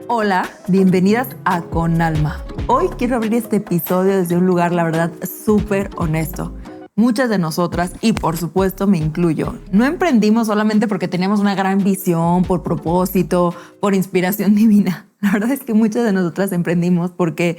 Hola, bienvenidas a Con Alma. Hoy quiero abrir este episodio desde un lugar, la verdad, súper honesto. Muchas de nosotras, y por supuesto me incluyo, no emprendimos solamente porque teníamos una gran visión, por propósito, por inspiración divina. La verdad es que muchas de nosotras emprendimos porque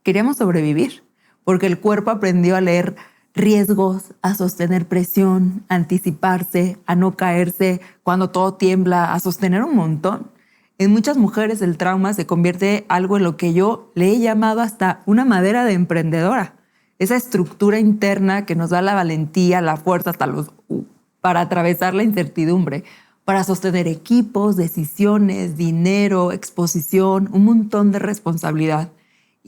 queríamos sobrevivir, porque el cuerpo aprendió a leer riesgos, a sostener presión, a anticiparse, a no caerse cuando todo tiembla, a sostener un montón. En muchas mujeres el trauma se convierte en algo en lo que yo le he llamado hasta una madera de emprendedora. Esa estructura interna que nos da la valentía, la fuerza para atravesar la incertidumbre, para sostener equipos, decisiones, dinero, exposición, un montón de responsabilidad.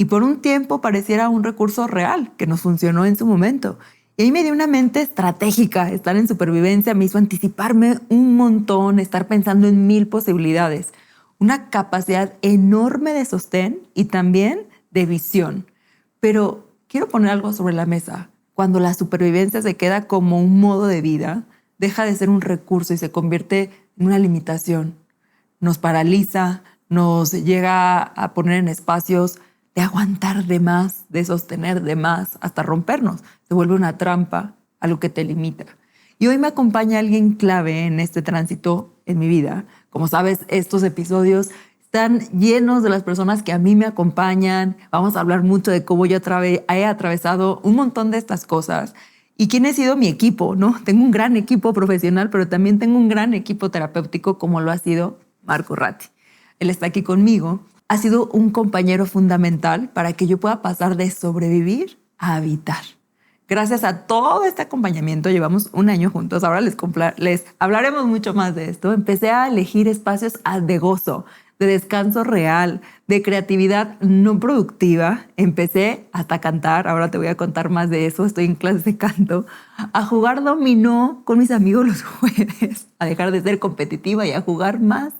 Y por un tiempo pareciera un recurso real que nos funcionó en su momento. Y ahí me dio una mente estratégica. Estar en supervivencia me hizo anticiparme un montón, estar pensando en 1000 posibilidades. Una capacidad enorme de sostén y también de visión. Pero quiero poner algo sobre la mesa. Cuando la supervivencia se queda como un modo de vida, deja de ser un recurso y se convierte en una limitación. Nos paraliza, nos llega a poner en espacios de aguantar de más, de sostener de más, hasta rompernos. Se vuelve una trampa a lo que te limita. Y hoy me acompaña alguien clave en este tránsito en mi vida. Como sabes, estos episodios están llenos de las personas que a mí me acompañan. Vamos a hablar mucho de cómo yo he atravesado un montón de estas cosas y quién ha sido mi equipo, ¿no? Tengo un gran equipo profesional, pero también tengo un gran equipo terapéutico como lo ha sido Marco Ratti. Él está aquí conmigo. Ha sido un compañero fundamental para que yo pueda pasar de sobrevivir a habitar. Gracias a todo este acompañamiento, llevamos un año juntos. Ahora les hablaremos mucho más de esto. Empecé a elegir espacios de gozo, de descanso real, de creatividad no productiva. Empecé hasta a cantar. Ahora te voy a contar más de eso. Estoy en clases de canto. A jugar dominó con mis amigos los jueves. A dejar de ser competitiva y a jugar más.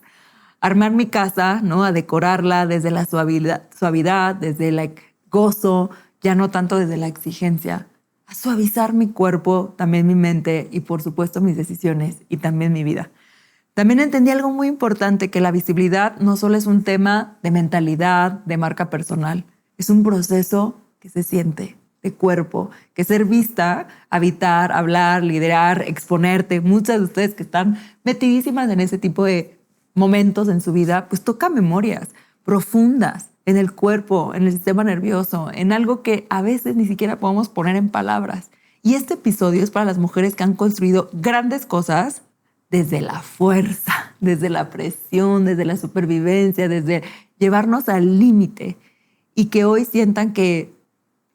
Armar mi casa, ¿no? A decorarla desde la suavidad, desde el gozo, ya no tanto desde la exigencia. A suavizar mi cuerpo, también mi mente y por supuesto mis decisiones y también mi vida. También entendí algo muy importante, que la visibilidad no solo es un tema de mentalidad, de marca personal, es un proceso que se siente de cuerpo, que ser vista, habitar, hablar, liderar, exponerte. Muchas de ustedes que están metidísimas en ese tipo de momentos en su vida, pues toca memorias profundas en el cuerpo, en el sistema nervioso, en algo que a veces ni siquiera podemos poner en palabras. Y este episodio es para las mujeres que han construido grandes cosas desde la fuerza, desde la presión, desde la supervivencia, desde llevarnos al límite y que hoy sientan que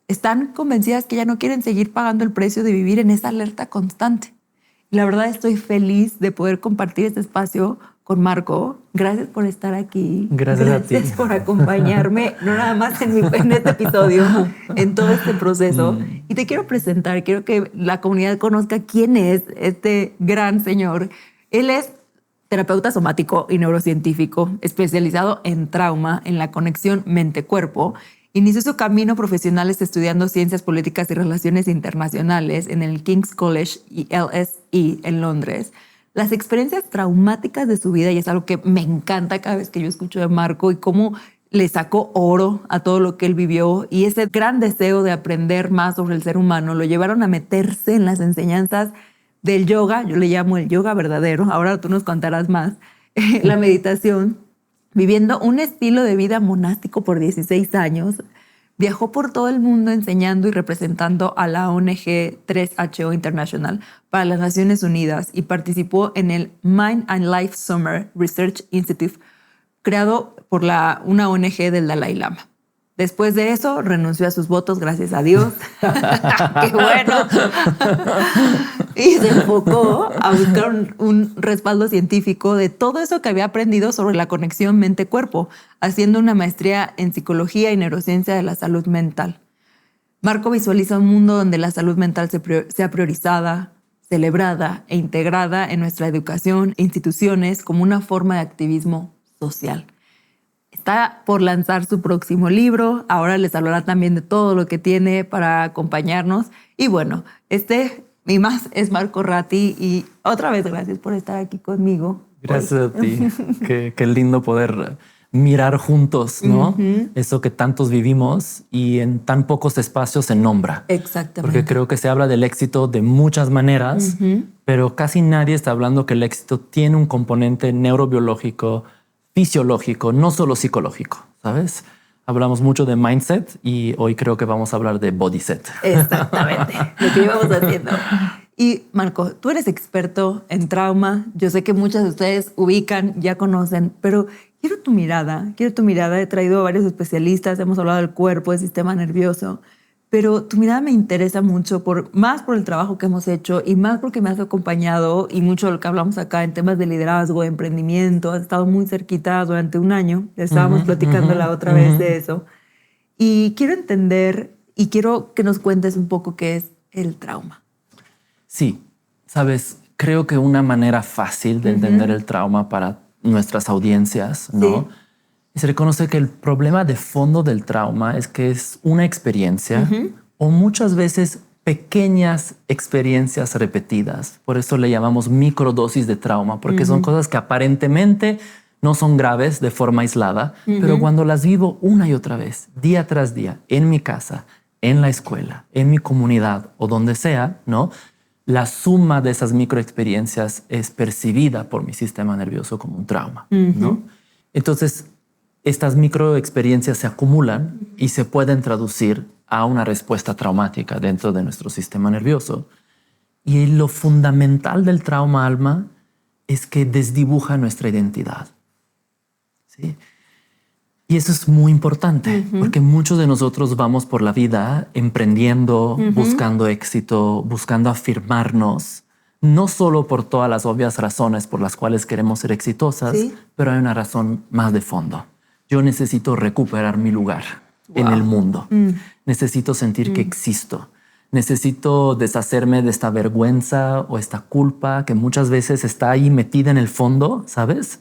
están convencidas que ya no quieren seguir pagando el precio de vivir en esa alerta constante. Y la verdad estoy feliz de poder compartir este espacio con Marco. Gracias por estar aquí. Gracias a ti. Gracias por acompañarme, no nada más en este episodio, en todo este proceso. Y te quiero presentar, quiero que la comunidad conozca quién es este gran señor. Él es terapeuta somático y neurocientífico, especializado en trauma, en la conexión mente-cuerpo. Inició su camino profesional estudiando ciencias políticas y relaciones internacionales en el King's College y LSE en Londres. Las experiencias traumáticas de su vida, y es algo que me encanta cada vez que yo escucho de Marco y cómo le sacó oro a todo lo que él vivió, y ese gran deseo de aprender más sobre el ser humano lo llevaron a meterse en las enseñanzas del yoga. Yo le llamo el yoga verdadero. Ahora tú nos contarás más. La meditación, viviendo un estilo de vida monástico por 16 años. Viajó por todo el mundo enseñando y representando a la ONG 3HO International para las Naciones Unidas y participó en el Mind and Life Summer Research Institute, creado por una ONG del Dalai Lama. Después de eso, renunció a sus votos, gracias a Dios. ¡Qué bueno! Y se enfocó a buscar un respaldo científico de todo eso que había aprendido sobre la conexión mente-cuerpo, haciendo una maestría en psicología y neurociencia de la salud mental. Marco visualiza un mundo donde la salud mental sea priorizada, celebrada e integrada en nuestra educación e instituciones como una forma de activismo social. Está por lanzar su próximo libro. Ahora les hablará también de todo lo que tiene para acompañarnos. Y bueno, este Mi más es Marco Ratti y otra vez gracias por estar aquí conmigo. Gracias a ti. Qué lindo poder mirar juntos, ¿no? Eso que tantos vivimos y en tan pocos espacios se nombra. Exactamente. Porque creo que se habla del éxito de muchas maneras, pero casi nadie está hablando que el éxito tiene un componente neurobiológico, fisiológico, no solo psicológico, ¿sabes? Hablamos mucho de mindset y hoy creo que vamos a hablar de body set. Exactamente, lo que íbamos haciendo. Y Marco, tú eres experto en trauma. Yo sé que muchas de ustedes ubican, ya conocen, pero quiero tu mirada. He traído a varios especialistas, hemos hablado del cuerpo, del sistema nervioso, pero tu mirada me interesa mucho, más por el trabajo que hemos hecho y más porque me has acompañado y mucho de lo que hablamos acá en temas de liderazgo, de emprendimiento. Has estado muy cerquita durante un año. Estábamos platicando la otra vez de eso. Y quiero entender y quiero que nos cuentes un poco qué es el trauma. Sí, sabes, creo que una manera fácil de entender el trauma para nuestras audiencias, ¿no? Sí. Se reconoce que el problema de fondo del trauma es que es una experiencia o muchas veces pequeñas experiencias repetidas. Por eso le llamamos microdosis de trauma, porque son cosas que aparentemente no son graves de forma aislada, pero cuando las vivo una y otra vez, día tras día, en mi casa, en la escuela, en mi comunidad o donde sea, ¿no? La suma de esas microexperiencias es percibida por mi sistema nervioso como un trauma, ¿no? Entonces, estas microexperiencias se acumulan y se pueden traducir a una respuesta traumática dentro de nuestro sistema nervioso. Y lo fundamental del trauma, Alma, es que desdibuja nuestra identidad. ¿Sí? Y eso es muy importante porque muchos de nosotros vamos por la vida emprendiendo, buscando éxito, buscando afirmarnos, no solo por todas las obvias razones por las cuales queremos ser exitosas, pero hay una razón más de fondo. Yo necesito recuperar mi lugar en el mundo. Necesito sentir que existo. Necesito deshacerme de esta vergüenza o esta culpa que muchas veces está ahí metida en el fondo, ¿sabes?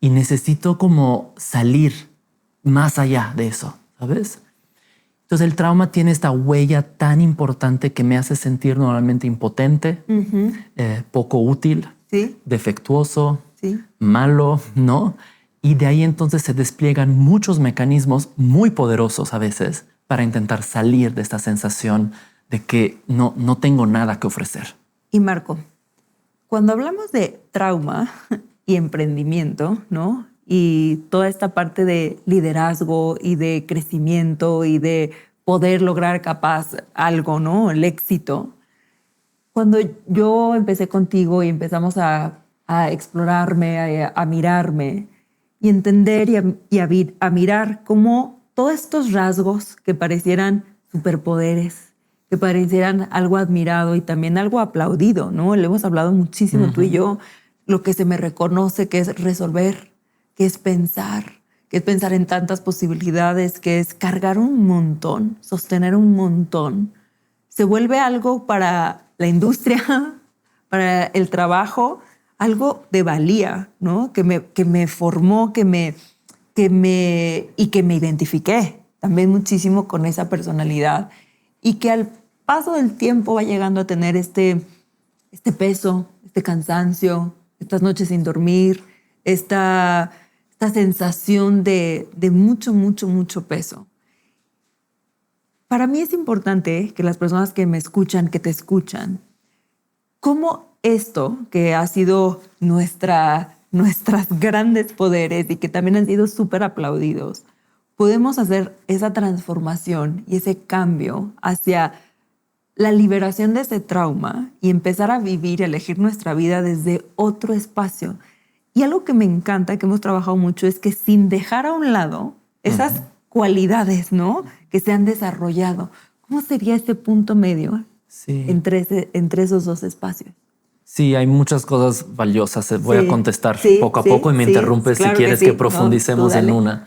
Y necesito como salir más allá de eso, ¿sabes? Entonces el trauma tiene esta huella tan importante que me hace sentir normalmente impotente, poco útil, defectuoso, malo, ¿no? Y de ahí entonces se despliegan muchos mecanismos muy poderosos a veces para intentar salir de esta sensación de que no tengo nada que ofrecer. Y Marco, cuando hablamos de trauma y emprendimiento, ¿no? Y toda esta parte de liderazgo y de crecimiento y de poder lograr capaz algo, ¿no? El éxito. Cuando yo empecé contigo y empezamos a explorarme, a mirarme y entender y a mirar cómo todos estos rasgos que parecieran superpoderes, que parecieran algo admirado y también algo aplaudido, ¿no? Le hemos hablado muchísimo tú y yo, lo que se me reconoce que es resolver, que es pensar en tantas posibilidades, que es cargar un montón, sostener un montón. Se vuelve algo para la industria, para el trabajo, algo de valía, ¿no? Que me formó, que me identifiqué también muchísimo con esa personalidad y que al paso del tiempo va llegando a tener este peso, este cansancio, estas noches sin dormir, esta sensación de mucho peso. Para mí es importante que las personas que me escuchan, que te escuchan, cómo esto que ha sido nuestras grandes poderes y que también han sido súper aplaudidos, podemos hacer esa transformación y ese cambio hacia la liberación de ese trauma y empezar a vivir y elegir nuestra vida desde otro espacio. Y algo que me encanta, que hemos trabajado mucho, es que sin dejar a un lado esas cualidades, ¿no? Que se han desarrollado. ¿Cómo sería ese punto medio entre esos dos espacios? Sí, hay muchas cosas valiosas. Voy a contestar poco a poco y me interrumpes si quieres que profundicemos en una.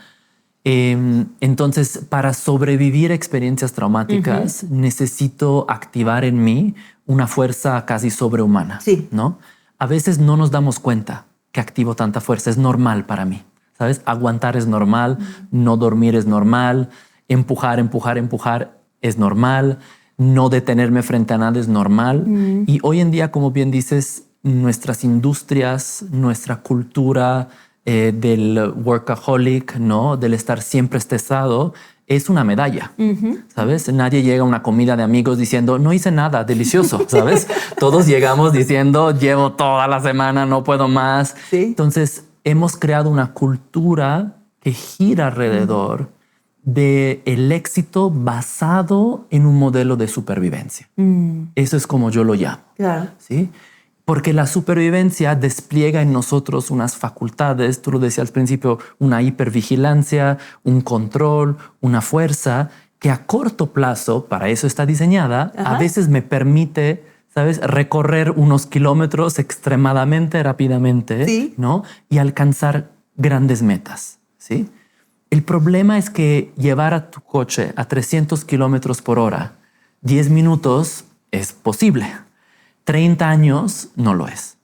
Entonces, para sobrevivir a experiencias traumáticas, necesito activar en mí una fuerza casi sobrehumana, ¿no? A veces no nos damos cuenta que activo tanta fuerza. Es normal para mí, ¿sabes? Aguantar es normal, no dormir es normal, empujar es normal, no detenerme frente a nada es normal. Y hoy en día, como bien dices, nuestras industrias, nuestra cultura del workaholic, ¿no? Del estar siempre estresado, es una medalla, ¿sabes? Nadie llega a una comida de amigos diciendo, no hice nada, delicioso, ¿sabes? Todos llegamos diciendo, llevo toda la semana, no puedo más. Sí. Entonces, hemos creado una cultura que gira alrededor de el éxito basado en un modelo de supervivencia. Eso es como yo lo llamo. Claro. ¿Sí? Porque la supervivencia despliega en nosotros unas facultades, tú lo decías al principio, una hipervigilancia, un control, una fuerza que a corto plazo, para eso está diseñada, a veces me permite, ¿sabes?, recorrer unos kilómetros extremadamente rápidamente, sí, ¿no? Y alcanzar grandes metas, ¿sí? El problema es que llevar a tu coche a 300 kilómetros por hora, 10 minutos es posible. 30 años no lo es.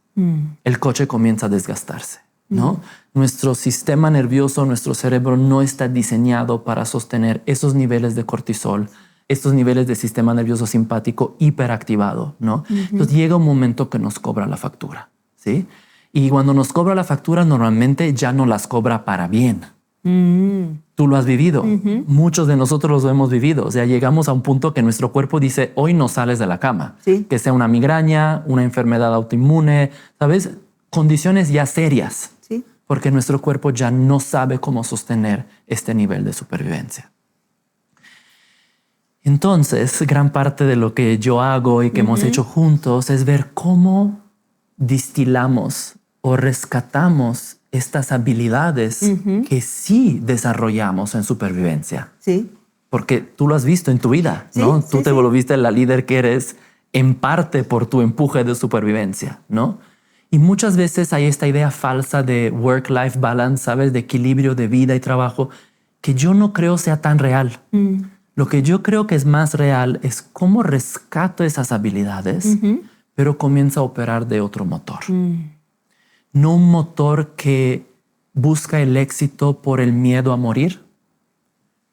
El coche comienza a desgastarse, ¿no? Nuestro sistema nervioso, nuestro cerebro no está diseñado para sostener esos niveles de cortisol, estos niveles de sistema nervioso simpático hiperactivado, ¿no? Entonces llega un momento que nos cobra la factura, ¿sí? Y cuando nos cobra la factura, normalmente ya no las cobra para bien. Tú lo has vivido. Muchos de nosotros lo hemos vivido. O sea, llegamos a un punto que nuestro cuerpo dice, hoy no sales de la cama. Sí. Que sea una migraña, una enfermedad autoinmune, ¿sabes? Condiciones ya serias. Sí. Porque nuestro cuerpo ya no sabe cómo sostener este nivel de supervivencia. Entonces, gran parte de lo que yo hago y que hemos hecho juntos es ver cómo distilamos o rescatamos estas habilidades que sí desarrollamos en supervivencia. Sí. Porque tú lo has visto en tu vida, Sí, ¿no? sí, Tú te volviste la líder que eres en parte por tu empuje de supervivencia, ¿no? Y muchas veces hay esta idea falsa de work-life balance, ¿sabes? De equilibrio de vida y trabajo, que yo no creo sea tan real. Lo que yo creo que es más real es cómo rescato esas habilidades, pero comienza a operar de otro motor. No un motor que busca el éxito por el miedo a morir,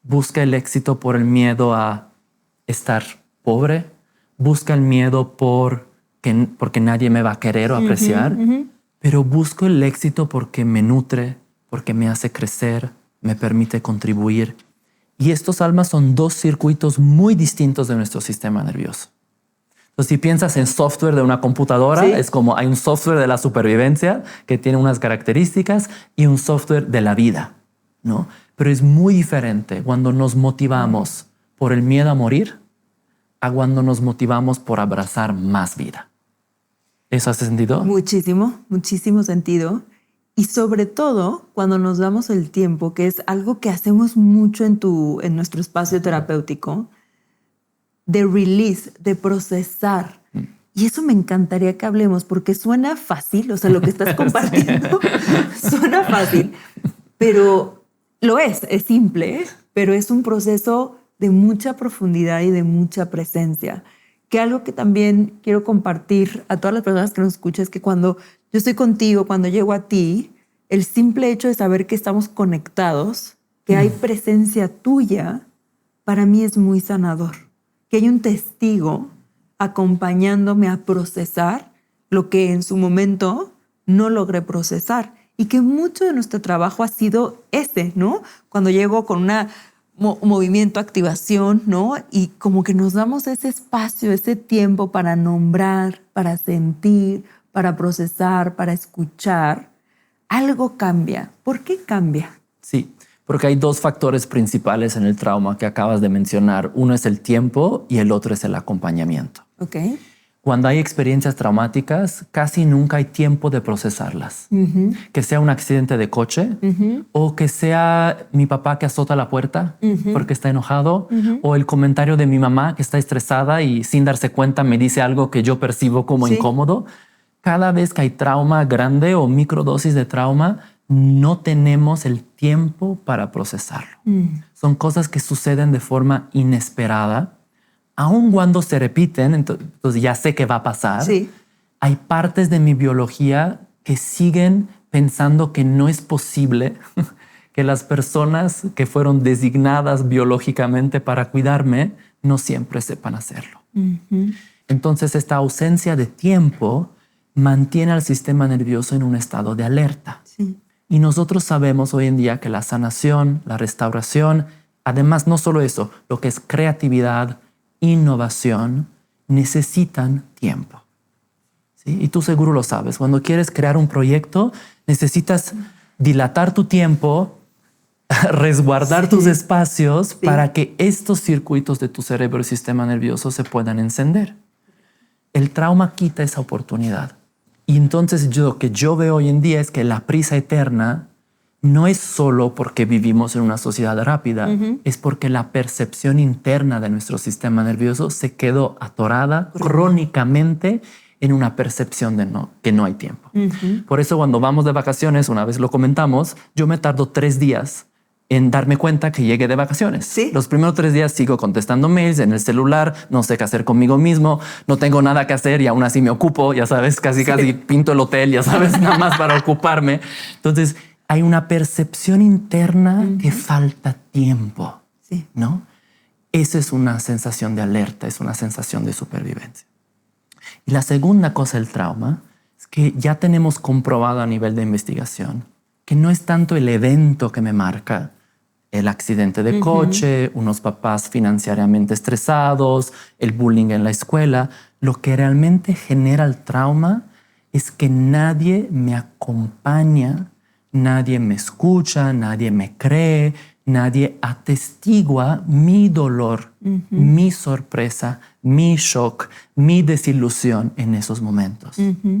busca el éxito por el miedo a estar pobre, busca el miedo porque nadie me va a querer o apreciar, pero busco el éxito porque me nutre, porque me hace crecer, me permite contribuir. Y estos almas son dos circuitos muy distintos de nuestro sistema nervioso. Entonces, si piensas en software de una computadora, es como hay un software de la supervivencia que tiene unas características y un software de la vida, ¿no? Pero es muy diferente cuando nos motivamos por el miedo a morir a cuando nos motivamos por abrazar más vida. ¿Eso hace sentido? Muchísimo, muchísimo sentido. Y sobre todo cuando nos damos el tiempo, que es algo que hacemos mucho en nuestro espacio terapéutico, de release, de procesar. Y eso me encantaría que hablemos porque suena fácil, o sea, lo que estás compartiendo suena fácil, pero lo es simple, pero es un proceso de mucha profundidad y de mucha presencia. Que algo que también quiero compartir a todas las personas que nos escuchan es que cuando yo estoy contigo, cuando llego a ti, el simple hecho de saber que estamos conectados, que hay presencia tuya, para mí es muy sanador. Que hay un testigo acompañándome a procesar lo que en su momento no logré procesar. Y que mucho de nuestro trabajo ha sido ¿no? Cuando llego con un movimiento, activación, ¿no? Y como que nos damos ese espacio, ese tiempo para nombrar, para sentir, para procesar, para escuchar, algo cambia. ¿Por qué cambia? Sí. Porque hay dos factores principales en el trauma que acabas de mencionar. Uno es el tiempo y el otro es el acompañamiento. Okay. Cuando hay experiencias traumáticas, casi nunca hay tiempo de procesarlas. Que sea un accidente de coche o que sea mi papá que azota la puerta porque está enojado o el comentario de mi mamá que está estresada y sin darse cuenta me dice algo que yo percibo como incómodo. Cada vez que hay trauma grande o microdosis de trauma, no tenemos el tiempo para procesarlo. Son cosas que suceden de forma inesperada. Aun cuando se repiten, entonces ya sé que va a pasar. Sí. Hay partes de mi biología que siguen pensando que no es posible que las personas que fueron designadas biológicamente para cuidarme no siempre sepan hacerlo. Entonces, esta ausencia de tiempo mantiene al sistema nervioso en un estado de alerta. Sí. Y nosotros sabemos hoy en día que la sanación, la restauración, además no solo eso, lo que es creatividad, innovación, necesitan tiempo. ¿Sí? Y tú seguro lo sabes. Cuando quieres crear un proyecto, necesitas dilatar tu tiempo, resguardar tus espacios para que estos circuitos de tu cerebro y sistema nervioso se puedan encender. El trauma quita esa oportunidad. Y entonces lo que yo veo hoy en día es que la prisa eterna no es solo porque vivimos en una sociedad rápida, es porque la percepción interna de nuestro sistema nervioso se quedó atorada crónicamente en una percepción de que no hay tiempo. Por eso cuando vamos de vacaciones, una vez lo comentamos, yo me tardo 3 días en darme cuenta que llegué de vacaciones. ¿Sí? Los primeros 3 días sigo contestando mails en el celular, no sé qué hacer conmigo mismo, no tengo nada que hacer y aún así me ocupo, ya sabes, casi pinto el hotel, ya sabes, nada más para ocuparme. Entonces hay una percepción interna que falta tiempo, ¿no? Esa es una sensación de alerta, es una sensación de supervivencia. Y la segunda cosa del trauma es que ya tenemos comprobado a nivel de investigación que no es tanto el evento que me marca, el accidente de coche, unos papás financieramente estresados, el bullying en la escuela. Lo que realmente genera el trauma es que nadie me acompaña, nadie me escucha, nadie me cree, nadie atestigua mi dolor, mi sorpresa, mi shock, mi desilusión en esos momentos.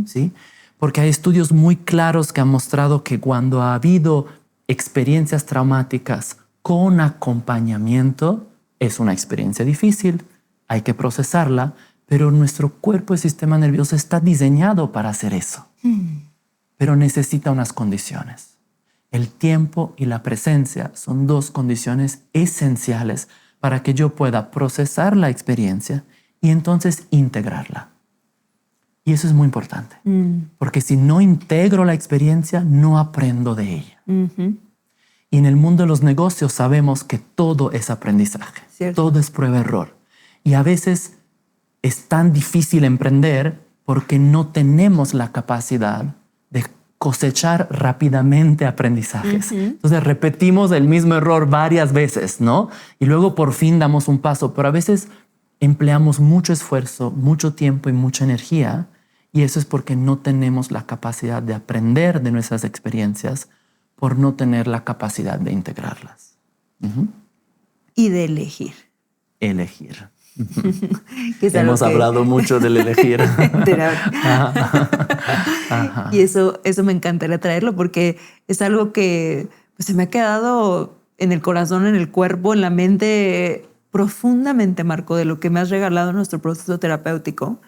¿Sí? Porque hay estudios muy claros que han mostrado que cuando ha habido experiencias traumáticas con acompañamiento, es una experiencia difícil, hay que procesarla, pero nuestro cuerpo y sistema nervioso está diseñado para hacer eso. Pero necesita unas condiciones. El tiempo y la presencia son 2 condiciones esenciales para que yo pueda procesar la experiencia y entonces integrarla. Y eso es muy importante, porque si no integro la experiencia, no aprendo de ella. Y en el mundo de los negocios sabemos que todo es aprendizaje, todo es prueba-error. Y a veces es tan difícil emprender porque no tenemos la capacidad de cosechar rápidamente aprendizajes. Entonces repetimos el mismo error varias veces, ¿no? Y luego por fin damos un paso, pero a veces empleamos mucho esfuerzo, mucho tiempo y mucha energía, y eso es porque no tenemos la capacidad de aprender de nuestras experiencias por no tener la capacidad de integrarlas. Y de elegir. Elegir. Hemos hablado mucho del elegir. Y eso me encantaría traerlo porque es algo que pues, se me ha quedado en el corazón, en el cuerpo, en la mente profundamente, Marco, de lo que me has regalado en nuestro proceso terapéutico.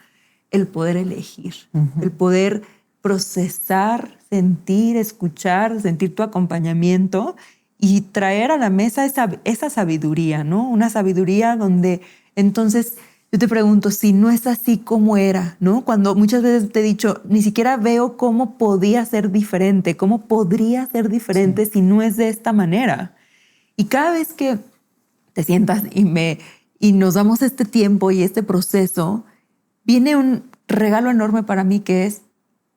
El poder elegir, el poder procesar, sentir, escuchar, sentir tu acompañamiento y traer a la mesa esa sabiduría, ¿no? Una sabiduría donde entonces yo te pregunto, si no es así, ¿cómo era? ¿No? Cuando muchas veces te he dicho, ni siquiera veo cómo podía ser diferente, cómo podría ser diferente si no es de esta manera. Y cada vez que te sientas y nos damos este tiempo y este proceso, viene un regalo enorme para mí que es,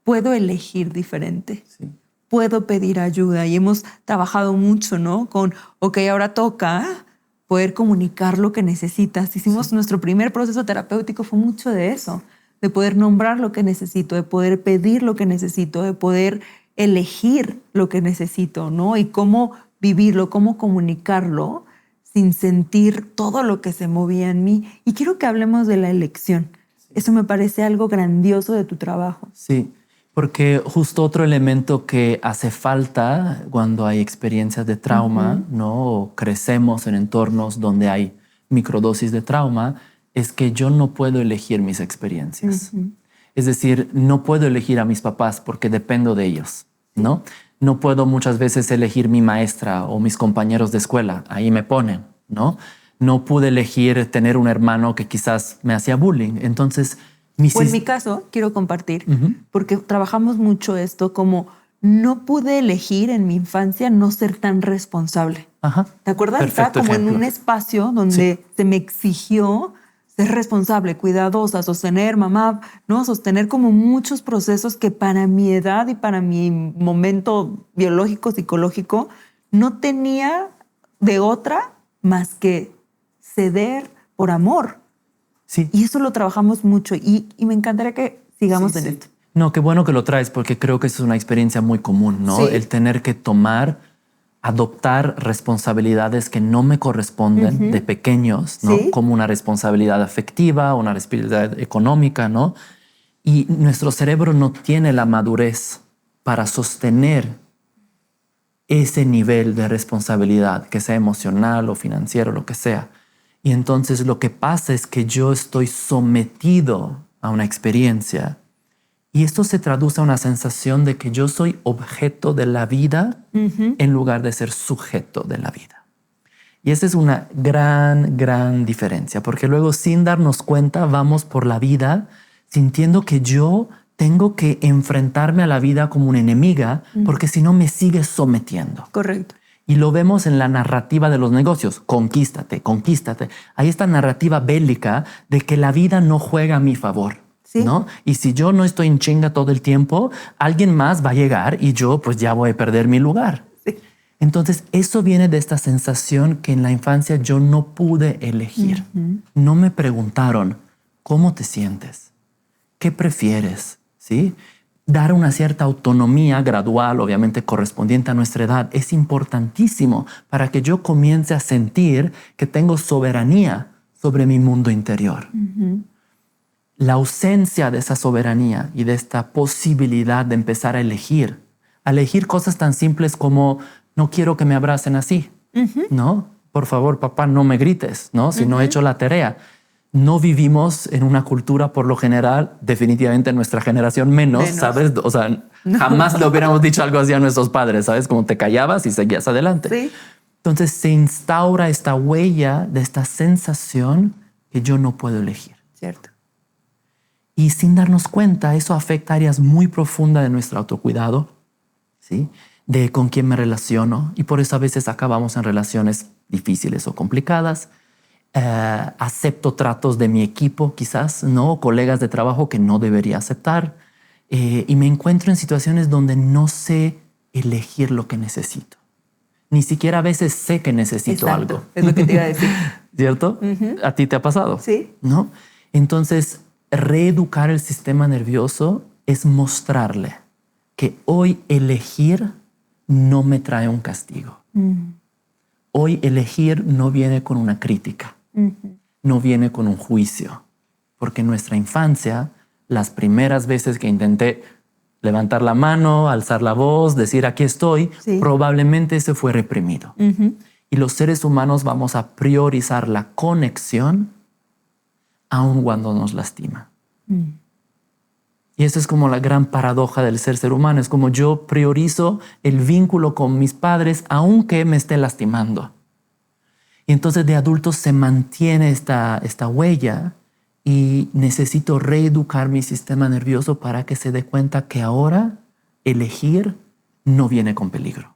puedo elegir diferente. Sí. Puedo pedir ayuda. Y hemos trabajado mucho, ¿no? Con, ahora toca poder comunicar lo que necesitas. Hicimos nuestro primer proceso terapéutico, fue mucho de eso, de poder nombrar lo que necesito, de poder pedir lo que necesito, de poder elegir lo que necesito, ¿no? Y cómo vivirlo, cómo comunicarlo sin sentir todo lo que se movía en mí. Y quiero que hablemos de la elección. Eso me parece algo grandioso de tu trabajo. Sí, porque justo otro elemento que hace falta cuando hay experiencias de trauma, ¿no? O crecemos en entornos donde hay microdosis de trauma, es que yo no puedo elegir mis experiencias. Es decir, no puedo elegir a mis papás porque dependo de ellos, ¿no? No puedo muchas veces elegir mi maestra o mis compañeros de escuela. Ahí me ponen, ¿no? No pude elegir tener un hermano que quizás me hacía bullying. Entonces, en mi caso, quiero compartir, porque trabajamos mucho esto como no pude elegir en mi infancia no ser tan responsable. Ajá. ¿Te acuerdas? Estaba Perfecto como ejemplo. en un espacio donde se me exigió ser responsable, cuidadosa, sostener, mamá, ¿no? Sostener como muchos procesos que para mi edad y para mi momento biológico, psicológico, no tenía de otra más que ceder por amor. Sí. Y eso lo trabajamos mucho y me encantaría que sigamos en esto. No, qué bueno que lo traes porque creo que es una experiencia muy común, ¿no? Sí. El tener que adoptar responsabilidades que no me corresponden de pequeños, ¿no? Sí. Como una responsabilidad afectiva, una responsabilidad económica, ¿no? Y nuestro cerebro no tiene la madurez para sostener ese nivel de responsabilidad, que sea emocional o financiero, lo que sea. Y entonces lo que pasa es que yo estoy sometido a una experiencia y esto se traduce a una sensación de que yo soy objeto de la vida en lugar de ser sujeto de la vida. Y esa es una gran diferencia, porque luego sin darnos cuenta vamos por la vida sintiendo que yo tengo que enfrentarme a la vida como una enemiga, porque si no me sigue sometiendo. Correcto. Y lo vemos en la narrativa de los negocios. Conquístate, conquístate. Hay esta narrativa bélica de que la vida no juega a mi favor. Sí. ¿No? Y si yo no estoy en chinga todo el tiempo, alguien más va a llegar y yo pues ya voy a perder mi lugar. Sí. Entonces eso viene de esta sensación que en la infancia yo no pude elegir. No me preguntaron, ¿cómo te sientes? ¿Qué prefieres? ¿Sí? Dar una cierta autonomía gradual, obviamente correspondiente a nuestra edad, es importantísimo para que yo comience a sentir que tengo soberanía sobre mi mundo interior. La ausencia de esa soberanía y de esta posibilidad de empezar a elegir cosas tan simples como no quiero que me abracen así, ¿no? Por favor, papá, no me grites, ¿no? Si no he hecho la tarea. No vivimos en una cultura, por lo general, definitivamente nuestra generación menos, ¿sabes? O sea, jamás le hubiéramos dicho algo así a nuestros padres, ¿sabes? Como te callabas y seguías adelante. Sí. Entonces se instaura esta huella de esta sensación que yo no puedo elegir. Cierto. Y sin darnos cuenta, eso afecta áreas muy profundas de nuestro autocuidado, ¿sí? De con quién me relaciono. Y por eso a veces acabamos en relaciones difíciles o complicadas. Acepto tratos de mi equipo, quizás, ¿no? Colegas de trabajo que no debería aceptar. Y me encuentro en situaciones donde no sé elegir lo que necesito. Ni siquiera a veces sé que necesito algo. Es lo que te iba a decir. ¿Cierto? ¿A ti te ha pasado? Sí. ¿No? Entonces, reeducar el sistema nervioso es mostrarle que hoy elegir no me trae un castigo. Hoy elegir no viene con una crítica, no viene con un juicio, porque en nuestra infancia, las primeras veces que intenté levantar la mano, alzar la voz, decir aquí estoy, probablemente ese fue reprimido. Y los seres humanos vamos a priorizar la conexión aun cuando nos lastima. Y esa es como la gran paradoja del ser humano. Es como yo priorizo el vínculo con mis padres aunque me esté lastimando. Y entonces de adultos se mantiene esta huella y necesito reeducar mi sistema nervioso para que se dé cuenta que ahora elegir no viene con peligro.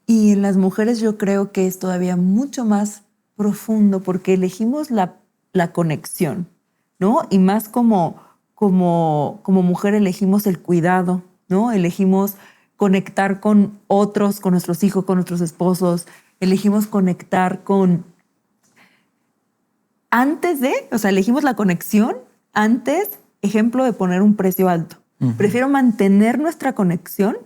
Y en las mujeres yo creo que es todavía mucho más profundo porque elegimos la conexión, ¿no? Y más como mujer elegimos el cuidado, ¿no? Elegimos conectar con otros, con nuestros hijos, con nuestros esposos. Elegimos conectar con... elegimos la conexión antes, ejemplo, de poner un precio alto. Prefiero mantener nuestra conexión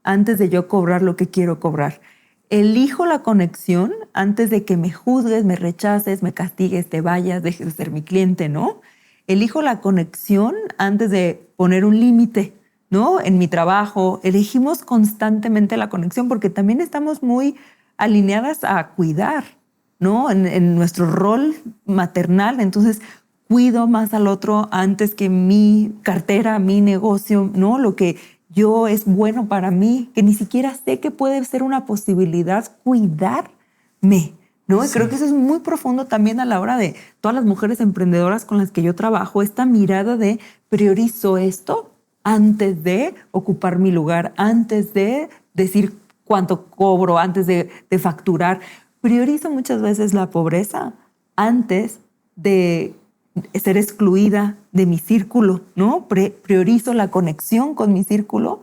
antes de yo cobrar lo que quiero cobrar. Elijo la conexión antes de que me juzgues, me rechaces, me castigues, te vayas, dejes de ser mi cliente, ¿no? Elijo la conexión antes de poner un límite, ¿no? En mi trabajo, elegimos constantemente la conexión porque también estamos muy alineadas a cuidar, ¿no? En nuestro rol maternal, entonces cuido más al otro antes que mi cartera, mi negocio, ¿no? Lo que yo es bueno para mí, que ni siquiera sé que puede ser una posibilidad cuidarme, ¿no? Y creo que eso es muy profundo también a la hora de todas las mujeres emprendedoras con las que yo trabajo, esta mirada de priorizo esto antes de ocupar mi lugar, antes de decir cuánto cobro antes de facturar. Priorizo muchas veces la pobreza antes de ser excluida de mi círculo, ¿no? Priorizo la conexión con mi círculo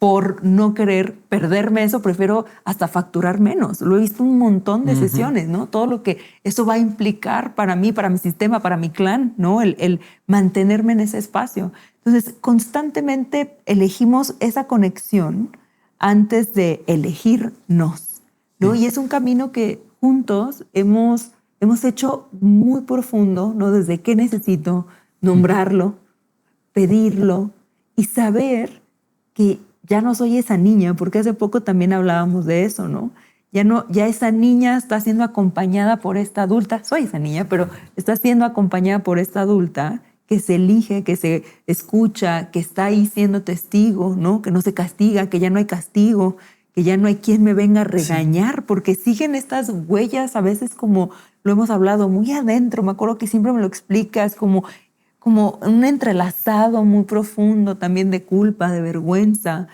por no querer perderme eso, prefiero hasta facturar menos. Lo he visto un montón de sesiones, ¿no? Todo lo que eso va a implicar para mí, para mi sistema, para mi clan, ¿no? El mantenerme en ese espacio. Entonces, constantemente elegimos esa conexión antes de elegirnos, ¿no? Y es un camino que juntos hemos hecho muy profundo, ¿no? Desde qué necesito, nombrarlo, pedirlo y saber que ya no soy esa niña, porque hace poco también hablábamos de eso, ¿no? Ya esa niña está siendo acompañada por esta adulta. Soy esa niña, pero está siendo acompañada por esta adulta que se elige, que se escucha, que está ahí siendo testigo, ¿no? Que no se castiga, que ya no hay castigo, que ya no hay quien me venga a regañar, porque siguen estas huellas, a veces como lo hemos hablado, muy adentro. Me acuerdo que siempre me lo explicas, como un entrelazado muy profundo también de culpa, de vergüenza,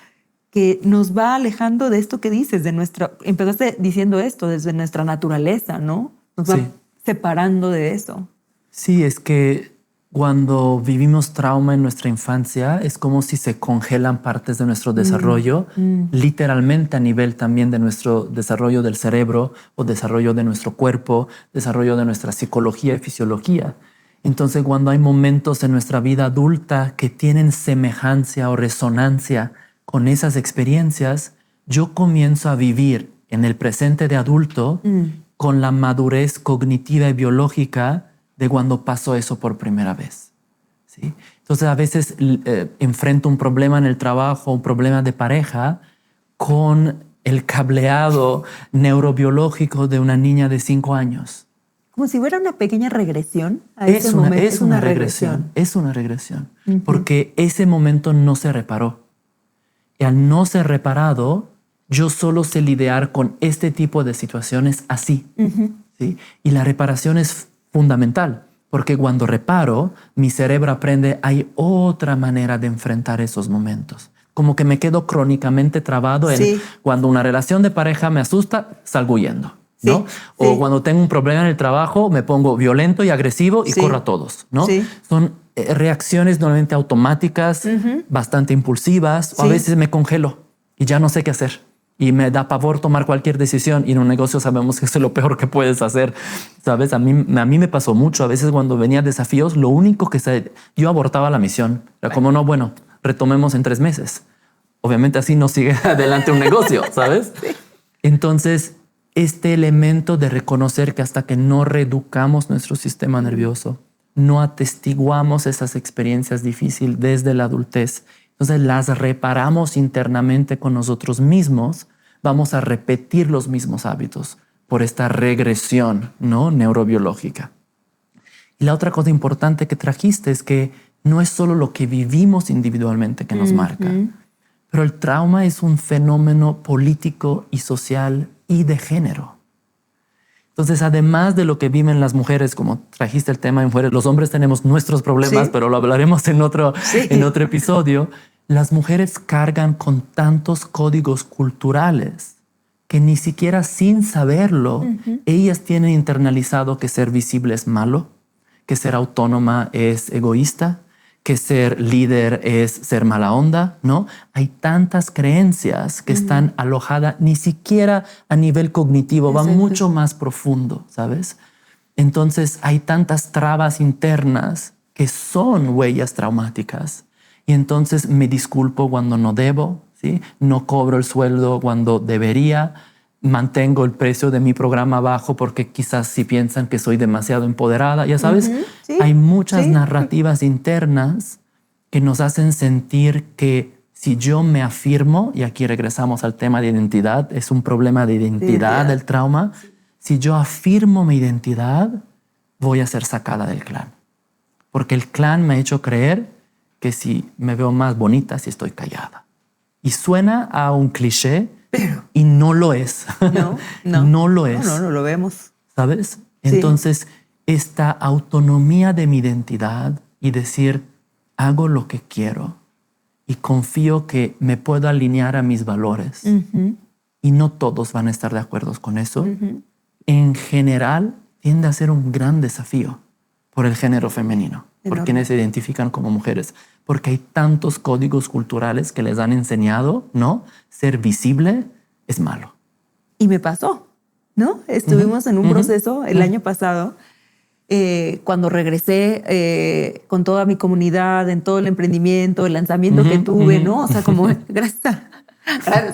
que nos va alejando de esto que dices, empezaste diciendo esto, desde nuestra naturaleza, ¿no? Nos va separando de eso. Sí, es que cuando vivimos trauma en nuestra infancia, es como si se congelan partes de nuestro desarrollo, literalmente a nivel también de nuestro desarrollo del cerebro o desarrollo de nuestro cuerpo, desarrollo de nuestra psicología y fisiología. Entonces, cuando hay momentos en nuestra vida adulta que tienen semejanza o resonancia con esas experiencias, yo comienzo a vivir en el presente de adulto con la madurez cognitiva y biológica de cuando pasó eso por primera vez, ¿sí? Entonces, a veces enfrento un problema en el trabajo, un problema de pareja, con el cableado neurobiológico de una niña de 5 años. Como si fuera una pequeña regresión a ese momento. Es una regresión. Es una regresión. Porque ese momento no se reparó. Y al no ser reparado, yo solo sé lidiar con este tipo de situaciones así. ¿Sí? Y la reparación es fundamental. Porque cuando reparo, mi cerebro aprende, hay otra manera de enfrentar esos momentos. Como que me quedo crónicamente trabado en cuando una relación de pareja me asusta, salgo huyendo, ¿no? O cuando tengo un problema en el trabajo, me pongo violento y agresivo y corro a todos, ¿no? Son reacciones normalmente automáticas, bastante impulsivas, o a veces me congelo y ya no sé qué hacer. Y me da pavor tomar cualquier decisión. Y en un negocio sabemos que eso es lo peor que puedes hacer. ¿Sabes? A mí me pasó mucho. A veces cuando venía desafíos, lo único que yo abortaba la misión. Era como, no, bueno, retomemos en 3 meses. Obviamente así no sigue adelante un negocio, ¿sabes? Entonces, este elemento de reconocer que hasta que no reeducamos nuestro sistema nervioso, no atestiguamos esas experiencias difíciles desde la adultez, entonces las reparamos internamente con nosotros mismos, vamos a repetir los mismos hábitos por esta regresión, ¿no? Neurobiológica. Y la otra cosa importante que trajiste es que no es solo lo que vivimos individualmente que nos marca, pero el trauma es un fenómeno político y social y de género. Entonces, además de lo que viven las mujeres, como trajiste el tema de mujeres, los hombres tenemos nuestros problemas, pero lo hablaremos en otro episodio. Las mujeres cargan con tantos códigos culturales que ni siquiera sin saberlo, ellas tienen internalizado que ser visible es malo, que ser autónoma es egoísta, que ser líder es ser mala onda, ¿no? Hay tantas creencias que están alojadas ni siquiera a nivel cognitivo, va mucho más profundo, ¿sabes? Entonces hay tantas trabas internas que son huellas traumáticas. Y entonces me disculpo cuando no debo, ¿sí? No cobro el sueldo cuando debería, mantengo el precio de mi programa bajo porque quizás si piensan que soy demasiado empoderada, ya sabes, hay muchas narrativas internas que nos hacen sentir que si yo me afirmo, y aquí regresamos al tema de identidad, es un problema de identidad del trauma, si yo afirmo mi identidad, voy a ser sacada del clan. Porque el clan me ha hecho creer que si me veo más bonita si estoy callada. Y suena a un cliché, y no lo es. No lo es. No lo vemos. ¿Sabes? Entonces, esta autonomía de mi identidad y decir, hago lo que quiero y confío que me puedo alinear a mis valores. y no todos van a estar de acuerdo con eso, en general tiende a ser un gran desafío por el género femenino, por quienes se identifican como mujeres, porque hay tantos códigos culturales que les han enseñado, ¿no? Ser visible es malo. Y me pasó, ¿no? Estuvimos en un proceso el año pasado, cuando regresé con toda mi comunidad, en todo el emprendimiento, el lanzamiento que tuve, ¿no? O sea, como gracias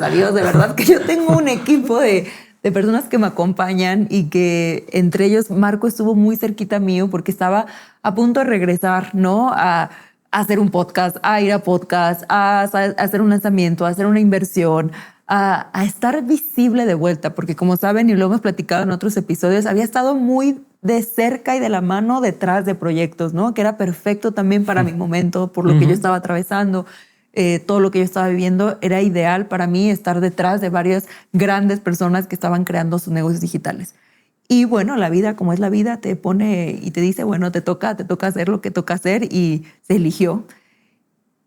a Dios, de verdad que yo tengo un equipo de personas que me acompañan y que entre ellos Marco estuvo muy cerquita mío porque estaba a punto de regresar, ¿no? A hacer un podcast, a ir a podcast, a hacer un lanzamiento, a hacer una inversión, a estar visible de vuelta, porque como saben y lo hemos platicado en otros episodios, había estado muy de cerca y de la mano detrás de proyectos, ¿no? Que era perfecto también para mi momento, por lo que yo estaba atravesando. Todo lo que yo estaba viviendo era ideal para mí estar detrás de varias grandes personas que estaban creando sus negocios digitales. Y bueno, la vida, como es la vida, te pone y te dice, bueno, te toca hacer lo que toca hacer, y se eligió.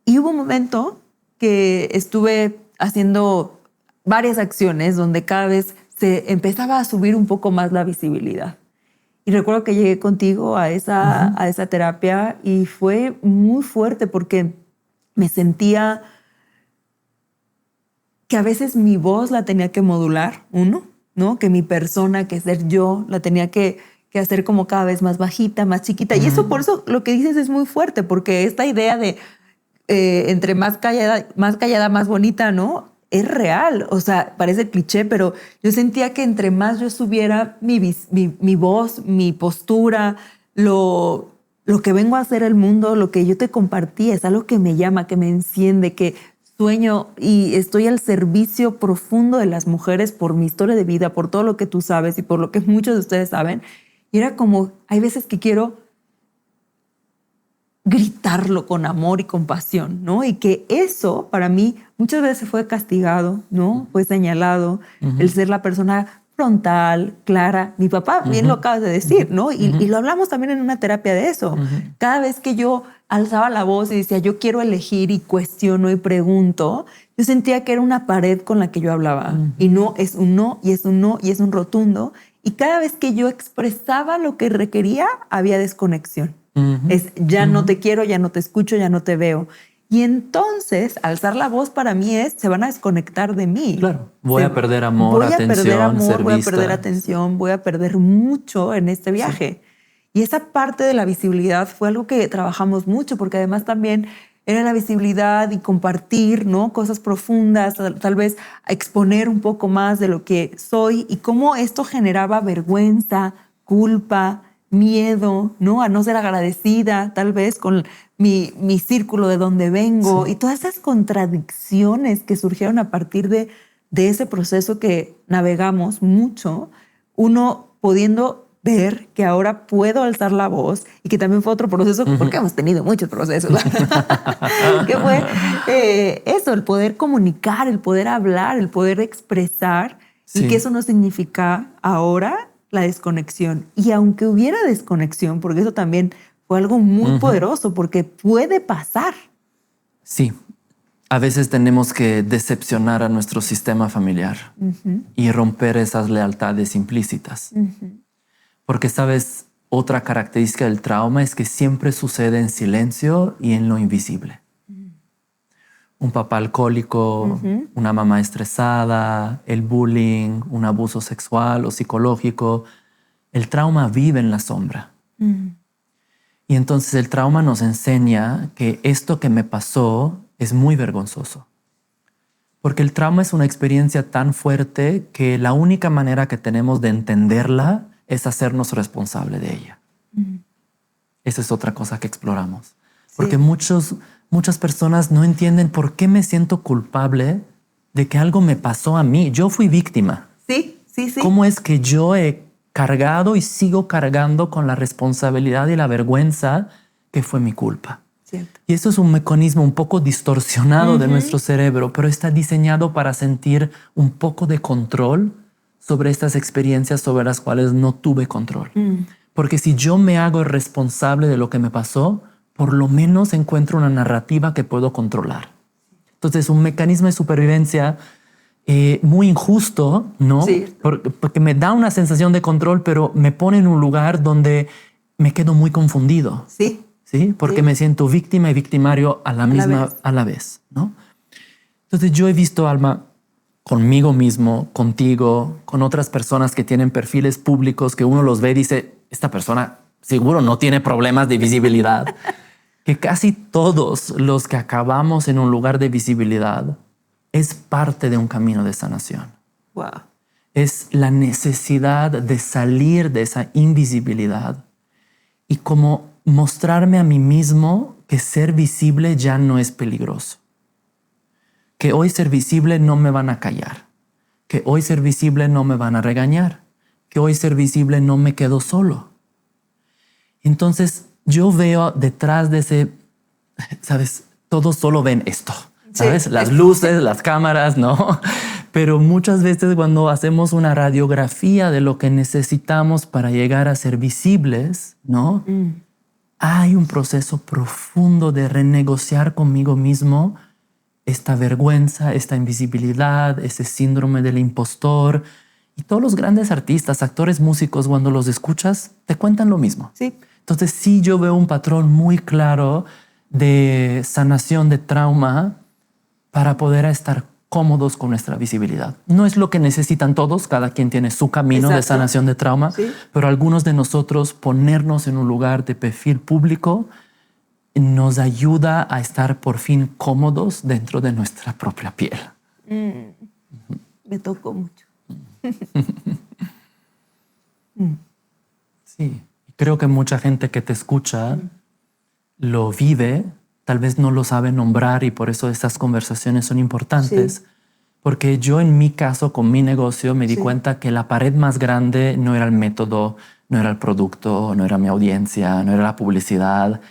Y hubo un momento que estuve haciendo varias acciones donde cada vez se empezaba a subir un poco más la visibilidad. Y recuerdo que llegué contigo a esa terapia y fue muy fuerte porque me sentía que a veces mi voz la tenía que modular, ¿no? Que mi persona, que ser yo, la tenía que hacer como cada vez más bajita, más chiquita. Y eso, por eso lo que dices es muy fuerte, porque esta idea de entre más callada, más bonita, ¿no? Es real. O sea, parece cliché, pero yo sentía que entre más yo subiera mi voz, mi postura, lo que vengo a hacer al mundo, lo que yo te compartí, es algo que me llama, que me enciende, que sueño y estoy al servicio profundo de las mujeres por mi historia de vida, por todo lo que tú sabes y por lo que muchos de ustedes saben. Y era como, hay veces que quiero gritarlo con amor y compasión, ¿no? Y que eso para mí muchas veces fue castigado, ¿no? Fue señalado, el ser la persona frontal, clara. Mi papá bien lo acabas de decir, ¿no? Y lo hablamos también en una terapia de eso. Cada vez que yo alzaba la voz y decía, yo quiero elegir y cuestiono y pregunto, yo sentía que era una pared con la que yo hablaba. Y no es un no, y es un no, y es un rotundo. Y cada vez que yo expresaba lo que requería, había desconexión. Es ya no te quiero, ya no te escucho, ya no te veo. Y entonces, alzar la voz para mí se van a desconectar de mí. Claro. Voy a perder amor, atención, voy a perder atención, voy a perder mucho en este viaje. Sí. Y esa parte de la visibilidad fue algo que trabajamos mucho, porque además también era la visibilidad y compartir, ¿no? Cosas profundas, tal vez exponer un poco más de lo que soy y cómo esto generaba vergüenza, culpa, miedo, ¿no? A no ser agradecida, tal vez con mi círculo de donde vengo, y todas esas contradicciones que surgieron a partir de ese proceso que navegamos mucho, uno pudiendo ver que ahora puedo alzar la voz, y que también fue otro proceso, porque hemos tenido muchos procesos, que fue eso, el poder comunicar, el poder hablar, el poder expresar, y que eso no significa ahora la desconexión. Y aunque hubiera desconexión, porque eso también fue algo muy poderoso, porque puede pasar. Sí. A veces tenemos que decepcionar a nuestro sistema familiar y romper esas lealtades implícitas. Porque, ¿sabes? Otra característica del trauma es que siempre sucede en silencio y en lo invisible. Un papá alcohólico, una mamá estresada, el bullying, un abuso sexual o psicológico. El trauma vive en la sombra. Y entonces el trauma nos enseña que esto que me pasó es muy vergonzoso. Porque el trauma es una experiencia tan fuerte que la única manera que tenemos de entenderla es hacernos responsable de ella. Esa es otra cosa que exploramos. Porque muchas personas no entienden por qué me siento culpable de que algo me pasó a mí. Yo fui víctima. Sí. ¿Cómo es que yo he cargado y sigo cargando con la responsabilidad y la vergüenza que fue mi culpa? Cierto. Y eso es un mecanismo un poco distorsionado de nuestro cerebro, pero está diseñado para sentir un poco de control sobre estas experiencias sobre las cuales no tuve control. Porque si yo me hago responsable de lo que me pasó, por lo menos encuentro una narrativa que puedo controlar. Entonces, un mecanismo de supervivencia muy injusto, ¿no? Sí. Porque me da una sensación de control, pero me pone en un lugar donde me quedo muy confundido. Sí. ¿Sí? Porque Sí. me siento víctima y victimario a la vez, ¿no? Entonces yo he visto, Alma, conmigo mismo, contigo, con otras personas que tienen perfiles públicos que uno los ve y dice, esta persona seguro no tiene problemas de visibilidad, que casi todos los que acabamos en un lugar de visibilidad es parte de un camino de sanación. Wow. Es la necesidad de salir de esa invisibilidad y como mostrarme a mí mismo que ser visible ya no es peligroso. Que hoy ser visible no me van a callar. Que hoy ser visible no me van a regañar. Que hoy ser visible no me quedo solo. Entonces yo veo detrás de ese, ¿sabes? Todos solo ven esto, ¿sabes? Sí. Las luces, las cámaras, ¿no? Pero muchas veces cuando hacemos una radiografía de lo que necesitamos para llegar a ser visibles, ¿no? Hay un proceso profundo de renegociar conmigo mismo esta vergüenza, esta invisibilidad, ese síndrome del impostor. Y todos los grandes artistas, actores, músicos, cuando los escuchas, te cuentan lo mismo. Sí. Entonces sí, yo veo un patrón muy claro de sanación de trauma para poder estar cómodos con nuestra visibilidad. No es lo que necesitan todos, cada quien tiene su camino de sanación de trauma, sí. Pero algunos de nosotros ponernos en un lugar de perfil público nos ayuda a estar por fin cómodos dentro de nuestra propia piel. Me tocó mucho. Sí, creo que mucha gente que te escucha lo vive, tal vez no lo sabe nombrar y por eso estas conversaciones son importantes. Sí. Porque yo en mi caso, con mi negocio, me di cuenta que la pared más grande no era el método, no era el producto, no era mi audiencia, no era la publicidad,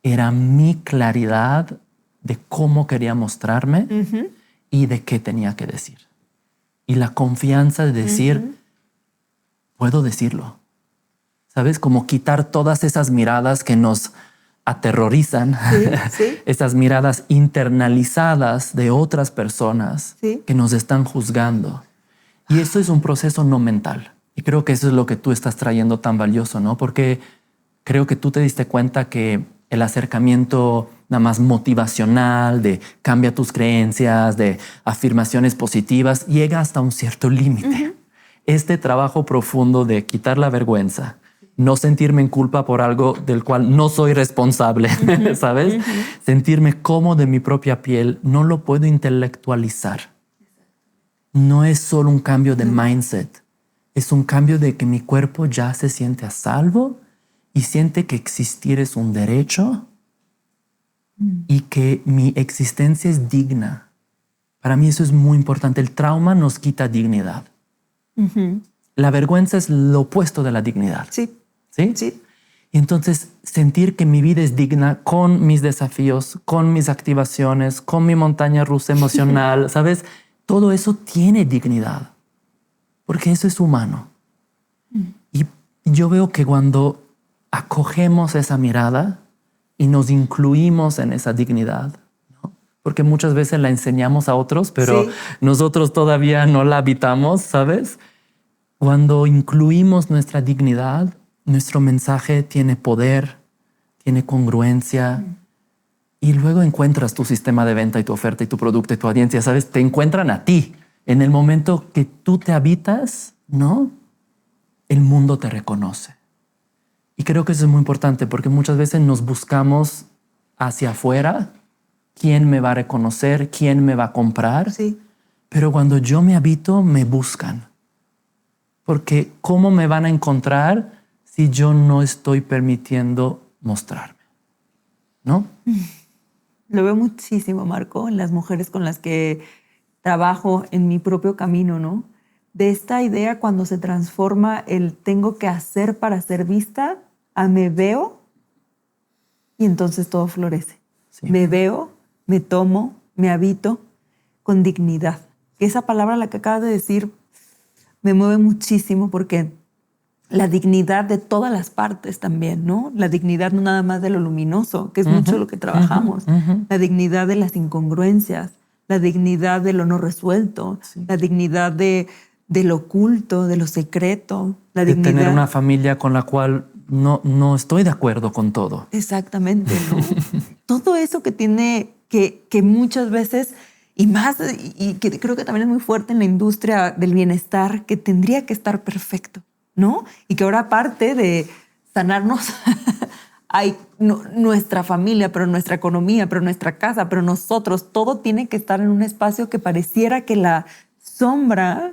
era mi claridad de cómo quería mostrarme y de qué tenía que decir. Y la confianza de decir, puedo decirlo. ¿Sabes? Como quitar todas esas miradas que nos aterrorizan, esas miradas internalizadas de otras personas que nos están juzgando. Y eso es un proceso no mental. Y creo que eso es lo que tú estás trayendo tan valioso, ¿no? Porque creo que tú te diste cuenta que el acercamiento nada más motivacional, de cambia tus creencias, de afirmaciones positivas, llega hasta un cierto límite. Este trabajo profundo de quitar la vergüenza, no sentirme en culpa por algo del cual no soy responsable, ¿sabes? Sentirme cómodo de mi propia piel, no lo puedo intelectualizar. No es solo un cambio de mindset, es un cambio de que mi cuerpo ya se siente a salvo y siente que existir es un derecho y que mi existencia es digna. Para mí eso es muy importante. El trauma nos quita dignidad. La vergüenza es lo opuesto de la dignidad. Sí. ¿Sí? Sí. Y entonces sentir que mi vida es digna con mis desafíos, con mis activaciones, con mi montaña rusa emocional, ¿sabes? Todo eso tiene dignidad, porque eso es humano. Y yo veo que cuando acogemos esa mirada y nos incluimos en esa dignidad, ¿no? Porque muchas veces la enseñamos a otros, pero nosotros todavía no la habitamos, ¿sabes? Cuando incluimos nuestra dignidad, nuestro mensaje tiene poder, tiene congruencia y luego encuentras tu sistema de venta y tu oferta y tu producto y tu audiencia, ¿sabes? Te encuentran a ti. En el momento que tú te habitas, ¿no? El mundo te reconoce. Y creo que eso es muy importante porque muchas veces nos buscamos hacia afuera. ¿Quién me va a reconocer? ¿Quién me va a comprar? Sí. Pero cuando yo me habito, me buscan. Porque ¿cómo me van a encontrar si yo no estoy permitiendo mostrarme? ¿No? Lo veo muchísimo, Marco, en las mujeres con las que trabajo en mi propio camino, ¿no? De esta idea cuando se transforma el tengo que hacer para ser vista a me veo y entonces todo florece. Sí. Me veo, me tomo, me habito con dignidad. Esa palabra, la que acabas de decir, me mueve muchísimo porque la dignidad de todas las partes también, ¿no? La dignidad no nada más de lo luminoso, que es mucho lo que trabajamos. La dignidad de las incongruencias, la dignidad de lo no resuelto, la dignidad de lo oculto, de lo secreto, la de dignidad... tener una familia con la cual no estoy de acuerdo con todo. Exactamente, ¿no? Todo eso que tiene, que muchas veces, y más, y que creo que también es muy fuerte en la industria del bienestar, que tendría que estar perfecto, ¿no? Y que ahora, aparte de sanarnos, hay nuestra familia, pero nuestra economía, pero nuestra casa, pero nosotros, todo tiene que estar en un espacio que pareciera que la sombra,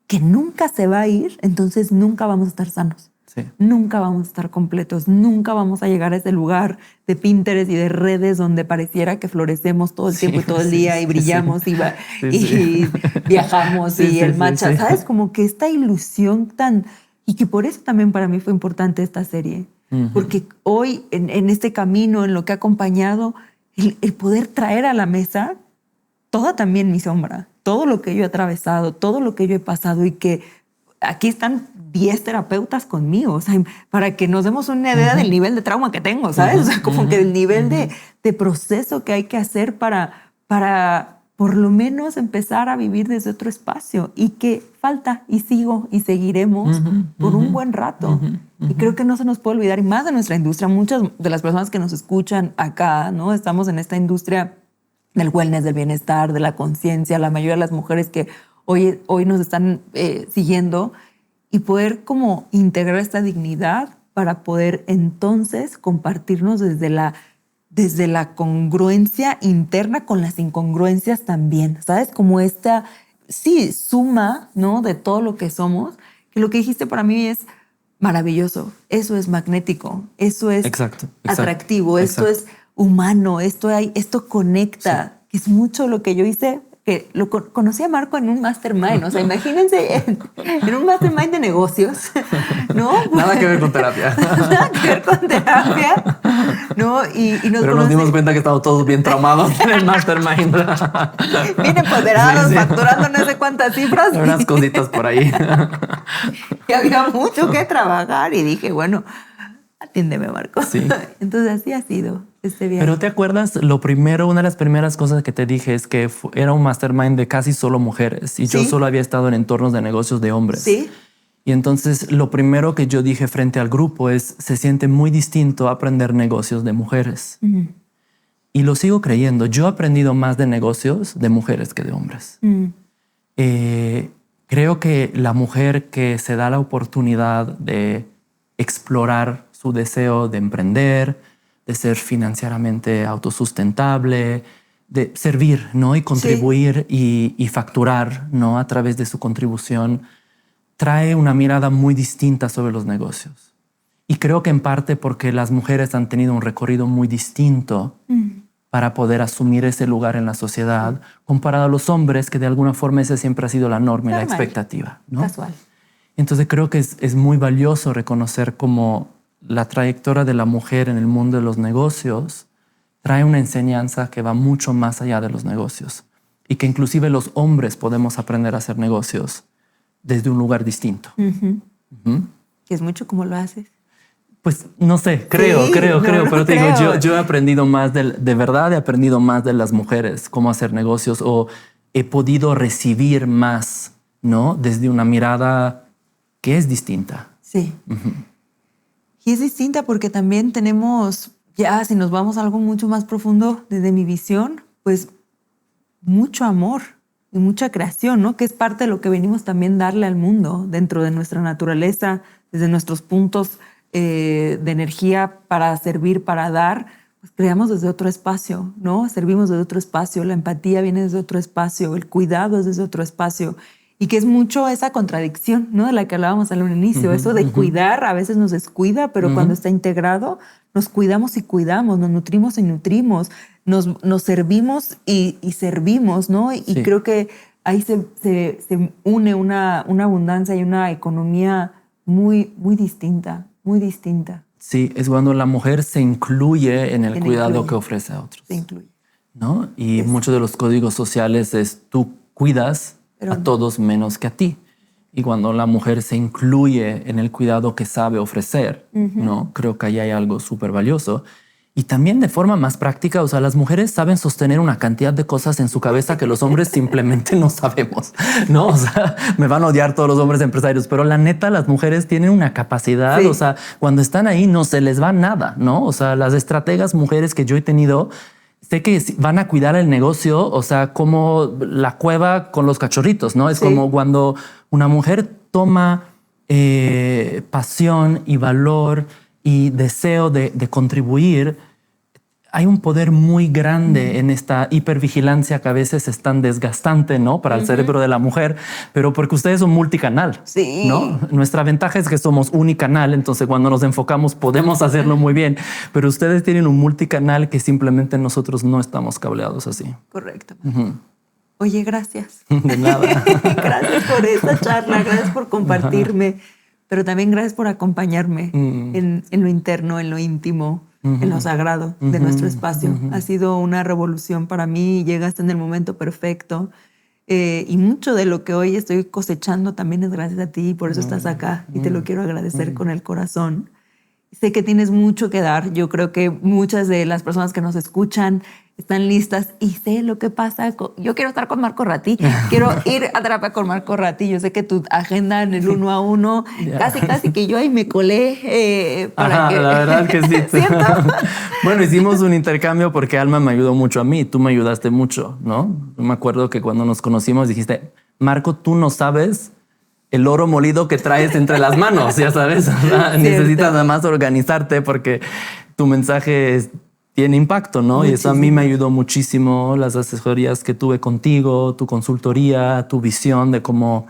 que nunca se va a ir, entonces nunca vamos a estar sanos. Sí. Nunca vamos a estar completos, nunca vamos a llegar a ese lugar de Pinterest y de redes donde pareciera que florecemos todo el tiempo y todo el día y brillamos y viajamos y el matcha, ¿sabes? Como que esta ilusión tan... Y que por eso también para mí fue importante esta serie. Porque hoy en este camino, en lo que ha acompañado, el poder traer a la mesa toda también mi sombra, todo lo que yo he atravesado, todo lo que yo he pasado y que aquí están 10 terapeutas conmigo, o sea, para que nos demos una idea del nivel de trauma que tengo, ¿sabes? O sea, como que el nivel de proceso que hay que hacer para por lo menos empezar a vivir desde otro espacio y que falta y sigo y seguiremos por un buen rato. Y creo que no se nos puede olvidar, y más de nuestra industria, muchas de las personas que nos escuchan acá, ¿no? Estamos en esta industria del wellness, del bienestar, de la conciencia, la mayoría de las mujeres que hoy nos están siguiendo, y poder como integrar esta dignidad para poder entonces compartirnos desde la congruencia interna con las incongruencias también, ¿sabes? Como esta, sí, suma, ¿no? De todo lo que somos, que lo que dijiste para mí es maravilloso, eso es magnético, eso es atractivo, esto es humano, esto conecta, que es mucho lo que yo hice, que lo conocí a Marco en un mastermind, o sea, imagínense en un mastermind de negocios, ¿no? Nada que ver con terapia. Nada que ver con terapia, ¿no? Pero nos dimos cuenta que estábamos todos bien traumados en el mastermind. Bien empoderados, facturando no sé cuántas cifras. Unas cositas por ahí. Y había mucho que trabajar y dije, bueno, atiéndeme, Marco. Sí. Entonces así ha sido este viaje. Pero ¿te acuerdas? Una de las primeras cosas que te dije es que era un mastermind de casi solo mujeres y yo solo había estado en entornos de negocios de hombres. Sí. Y entonces lo primero que yo dije frente al grupo es, se siente muy distinto aprender negocios de mujeres. Y lo sigo creyendo. Yo he aprendido más de negocios de mujeres que de hombres. Creo que la mujer que se da la oportunidad de explorar su deseo de emprender, de ser financieramente autosustentable, de servir, ¿no? Y contribuir y facturar, ¿no? A través de su contribución, trae una mirada muy distinta sobre los negocios. Y creo que en parte porque las mujeres han tenido un recorrido muy distinto para poder asumir ese lugar en la sociedad, comparado a los hombres, que de alguna forma esa siempre ha sido la norma y la expectativa, ¿no? Casual. Entonces creo que es muy valioso reconocer cómo la trayectoria de la mujer en el mundo de los negocios trae una enseñanza que va mucho más allá de los negocios y que inclusive los hombres podemos aprender a hacer negocios desde un lugar distinto. Que es mucho como lo haces. Pues no sé, creo, pero te digo, yo he aprendido más de verdad he aprendido más de las mujeres cómo hacer negocios, o he podido recibir más, ¿no? Desde una mirada que es distinta. Sí. Y es distinta porque también tenemos, ya si nos vamos a algo mucho más profundo desde mi visión, pues mucho amor y mucha creación, ¿no? Que es parte de lo que venimos también darle al mundo dentro de nuestra naturaleza, desde nuestros puntos de energía para servir, para dar, pues creamos desde otro espacio, ¿no? Servimos desde otro espacio, la empatía viene desde otro espacio, el cuidado es desde otro espacio. Y que es mucho esa contradicción, ¿no? De la que hablábamos al inicio. Eso de cuidar a veces nos descuida, pero cuando está integrado nos cuidamos y cuidamos, nos nutrimos y nutrimos, nos servimos y servimos, ¿no? Y creo que ahí se une una abundancia y una economía muy, muy distinta, muy distinta. Sí, es cuando la mujer se incluye en el cuidado que ofrece a otros. Se incluye. ¿No? Y muchos de los códigos sociales es tú cuidas a todos menos que a ti. Y cuando la mujer se incluye en el cuidado que sabe ofrecer, ¿no? Creo que ahí hay algo súper valioso. Y también de forma más práctica, o sea, las mujeres saben sostener una cantidad de cosas en su cabeza que los hombres simplemente no sabemos, ¿no? O sea, me van a odiar todos los hombres empresarios, pero la neta, las mujeres tienen una capacidad, o sea, cuando están ahí no se les va nada, ¿no? O sea, las estrategas mujeres que yo he tenido, sé que van a cuidar el negocio, o sea, como la cueva con los cachorritos, ¿no? Es como cuando una mujer toma pasión y valor y deseo de contribuir, hay un poder muy grande en esta hipervigilancia que a veces es tan desgastante, ¿no? Para el cerebro de la mujer, pero porque ustedes son multicanal, ¿no? Nuestra ventaja es que somos unicanal, entonces cuando nos enfocamos podemos hacerlo muy bien, pero ustedes tienen un multicanal que simplemente nosotros no estamos cableados así. Correcto. Oye, gracias. De nada. Gracias por esta charla, gracias por compartirme, pero también gracias por acompañarme en lo interno, en lo íntimo, en lo sagrado de nuestro espacio. Ha sido una revolución para mí, llegaste en el momento perfecto y mucho de lo que hoy estoy cosechando también es gracias a ti, por eso estás acá y te lo quiero agradecer con el corazón. Sé que tienes mucho que dar. Yo creo que muchas de las personas que nos escuchan están listas y sé lo que pasa. Yo quiero estar con Marco Ratti. Quiero ir a terapia con Marco Ratti. Yo sé que tu agenda en el 1 a 1, casi que yo ahí me colé para que... La verdad que sí. ¿Cierto? Bueno, hicimos un intercambio porque Alma me ayudó mucho a mí. Tú me ayudaste mucho, ¿no? Yo me acuerdo que cuando nos conocimos dijiste, Marco, tú no sabes el oro molido que traes entre las manos, ya sabes. Necesitas nada más organizarte porque tu mensaje tiene impacto, ¿no? Muchísimo. Y eso a mí me ayudó muchísimo, las asesorías que tuve contigo, tu consultoría, tu visión de cómo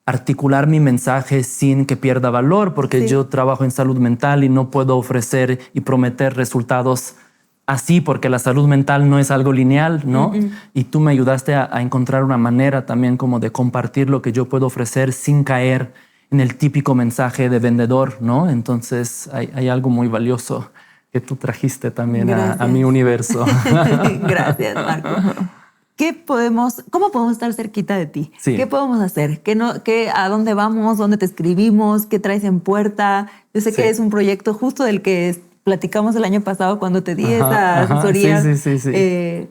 articular mi mensaje sin que pierda valor, porque yo trabajo en salud mental y no puedo ofrecer y prometer resultados así, porque la salud mental no es algo lineal, ¿no? Y tú me ayudaste a encontrar una manera también como de compartir lo que yo puedo ofrecer sin caer en el típico mensaje de vendedor, ¿no? Entonces hay algo muy valioso que tú trajiste también a mi universo. Gracias, Marco. ¿Cómo podemos estar cerquita de ti? Sí. ¿Qué podemos hacer? ¿A dónde vamos? ¿Dónde te escribimos? ¿Qué traes en puerta? Yo sé que es un proyecto justo del que platicamos el año pasado cuando te di esa asesoría.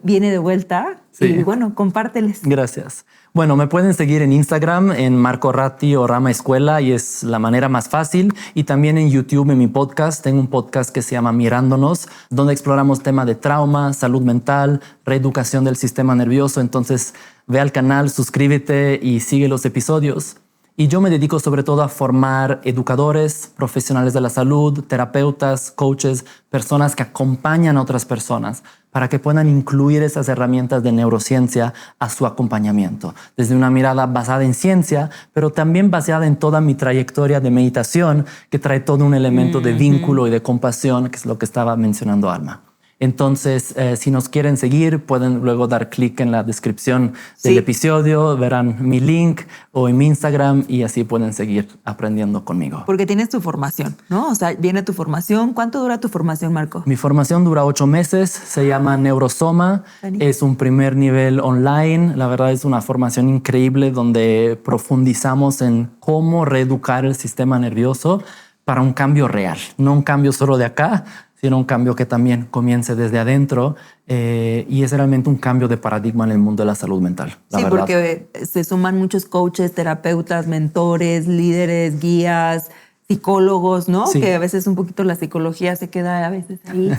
Viene de vuelta. Y bueno, compárteles. Gracias. Bueno, me pueden seguir en Instagram en Marco Ratti o Rama Escuela y es la manera más fácil. Y también en YouTube, en mi podcast, tengo un podcast que se llama Mirándonos, donde exploramos temas de trauma, salud mental, reeducación del sistema nervioso. Entonces, ve al canal, suscríbete y sigue los episodios. Y yo me dedico sobre todo a formar educadores, profesionales de la salud, terapeutas, coaches, personas que acompañan a otras personas para que puedan incluir esas herramientas de neurociencia a su acompañamiento. Desde una mirada basada en ciencia, pero también basada en toda mi trayectoria de meditación, que trae todo un elemento de vínculo y de compasión, que es lo que estaba mencionando Alma. Entonces, si nos quieren seguir, pueden luego dar clic en la descripción del episodio, verán mi link o en mi Instagram y así pueden seguir aprendiendo conmigo. Porque tienes tu formación, ¿no? O sea, viene tu formación. ¿Cuánto dura tu formación, Marco? Mi formación dura 8 meses, se llama Neurosoma, es un primer nivel online. La verdad es una formación increíble donde profundizamos en cómo reeducar el sistema nervioso para un cambio real, no un cambio solo de acá, sino un cambio que también comience desde adentro y es realmente un cambio de paradigma en el mundo de la salud mental. La verdad. Porque se suman muchos coaches, terapeutas, mentores, líderes, guías, psicólogos, ¿no? Que a veces un poquito la psicología se queda a veces ahí.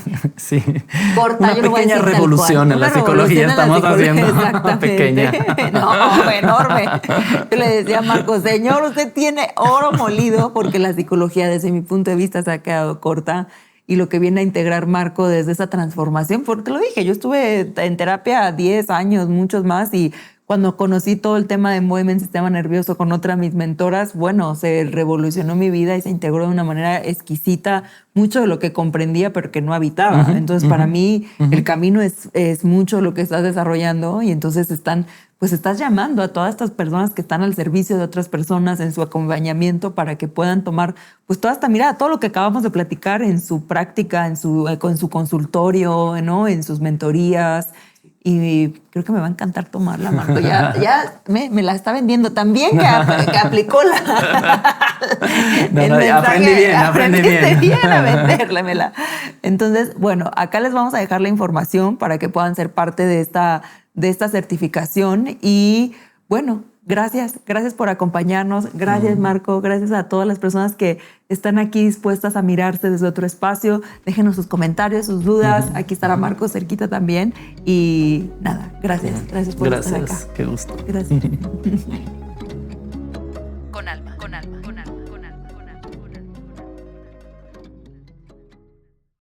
Corta. Una pequeña revolución en la psicología estamos haciendo. Exactamente. Pequeña. No, enorme. Yo le decía a Marco, señor, usted tiene oro molido porque la psicología desde mi punto de vista se ha quedado corta. Y lo que viene a integrar Marco desde esa transformación, porque te lo dije, yo estuve en terapia 10 años, muchos más, y cuando conocí todo el tema de movimiento sistema nervioso con otra de mis mentoras, bueno, se revolucionó mi vida y se integró de una manera exquisita mucho de lo que comprendía, pero que no habitaba. Entonces, para mí, el camino es mucho lo que estás desarrollando y entonces estás llamando a todas estas personas que están al servicio de otras personas en su acompañamiento para que puedan tomar pues toda esta mirada, todo lo que acabamos de platicar en su práctica, en su consultorio, ¿no? En sus mentorías. y creo que me va a encantar tomarla, Marco. Ya me la está vendiendo tan bien que aplicó el mensaje. Aprendí bien a vendérmela. Entonces, bueno, acá les vamos a dejar la información para que puedan ser parte de esta certificación. Y bueno, gracias por acompañarnos. Gracias, Marco. Gracias a todas las personas que están aquí dispuestas a mirarse desde otro espacio. Déjenos sus comentarios, sus dudas. Aquí estará Marco cerquita también. Y nada, gracias por estar acá. Qué gusto. Gracias. Con alma.